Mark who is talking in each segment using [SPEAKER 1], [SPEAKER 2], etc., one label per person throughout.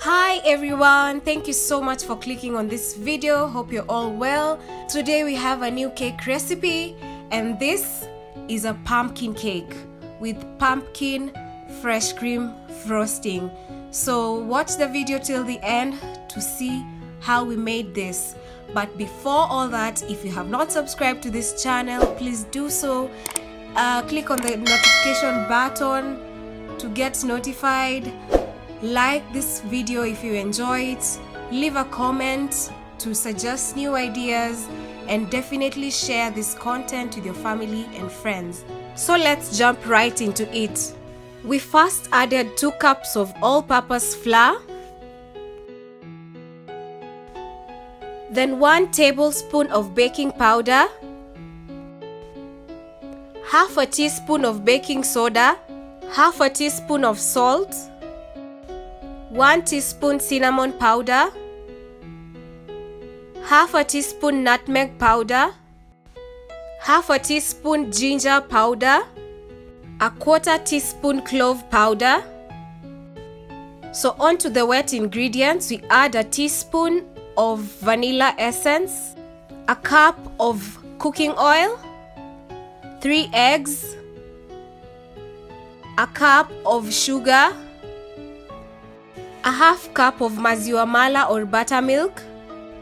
[SPEAKER 1] Hi everyone, thank you so much for clicking on this video. Hope you're all well. Today we have a new cake recipe, and this is a pumpkin cake with pumpkin fresh cream frosting. So watch the video till the end to see how we made this. But before all that, if you have not subscribed to this channel, please do so. Click on the notification button to get notified. Like this video if you enjoy it, leave a comment to suggest new ideas, and definitely share this content with your family and friends. So let's jump right into it. We first added 2 cups of all-purpose flour, then 1 tablespoon of baking powder, half a teaspoon of baking soda, half a teaspoon of salt, 1 teaspoon cinnamon powder, half a teaspoon nutmeg powder, half a teaspoon ginger powder, a 1/4 teaspoon clove powder. So on to the wet ingredients, we add a teaspoon of vanilla essence, a cup of cooking oil, 3 eggs, a cup of sugar, a half cup of maziwa mala or buttermilk,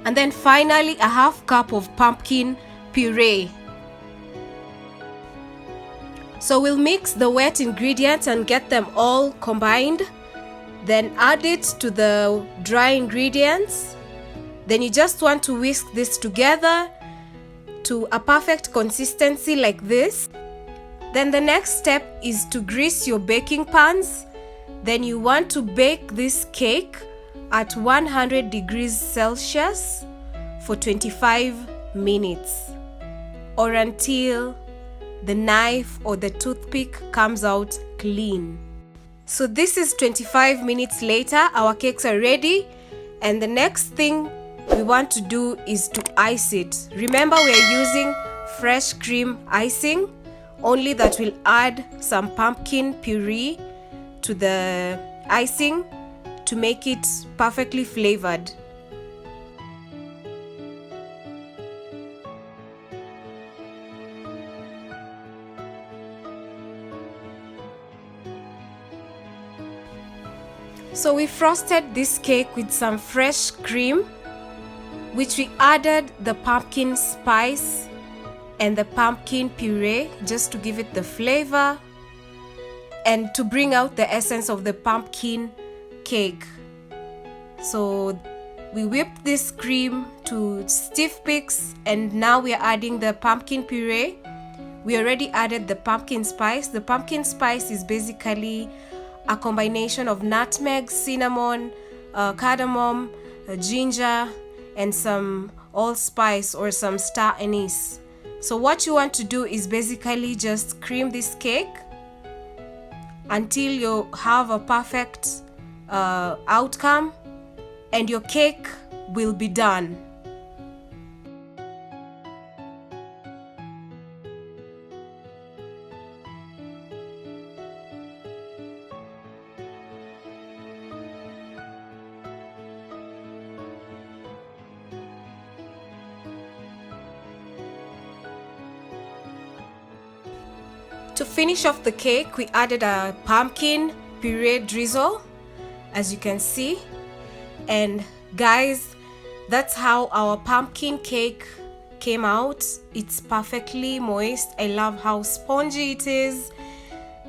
[SPEAKER 1] and then finally a half cup of pumpkin puree. So we'll mix the wet ingredients and get them all combined, then add it to the dry ingredients. Then you just want to whisk this together to a perfect consistency like this. Then the next step is to grease your baking pans. Then you want to bake this cake at 100 degrees Celsius for 25 minutes or until the knife or the toothpick comes out clean. So this is 25 minutes later. Our cakes are ready, and the next thing we want to do is to ice it. Remember, we are using fresh cream icing, only that will add some pumpkin puree to the icing to make it perfectly flavored. So we frosted this cake with some fresh cream, which we added the pumpkin spice and the pumpkin puree just to give it the flavor and to bring out the essence of the pumpkin cake. So we whipped this cream to stiff peaks, and now we are adding the pumpkin puree. We already added the pumpkin spice. The pumpkin spice is basically a combination of nutmeg, cinnamon, cardamom, ginger, and some allspice or some star anise. So what you want to do is basically just cream this cake until you have a perfect outcome, and your cake will be done. To finish off the cake, we added a pumpkin puree drizzle, as you can see. And guys, that's how our pumpkin cake came out. It's perfectly moist. I love how spongy it is.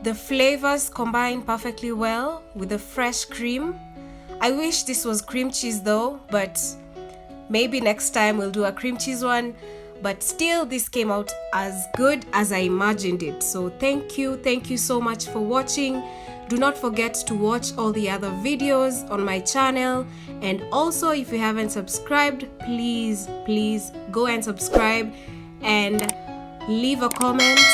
[SPEAKER 1] The flavors combine perfectly well with the fresh cream. I wish this was cream cheese though, but maybe next time we'll do a cream cheese one. But still, this came out as good as I imagined it. So thank you so much for watching. Do not forget to watch all the other videos on my channel, and also if you haven't subscribed, please go and subscribe and leave a comment.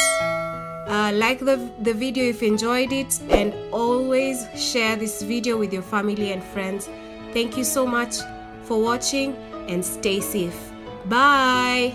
[SPEAKER 1] Like the video if you enjoyed it, and always share this video with your family and friends. Thank you so much for watching, and stay safe. Bye.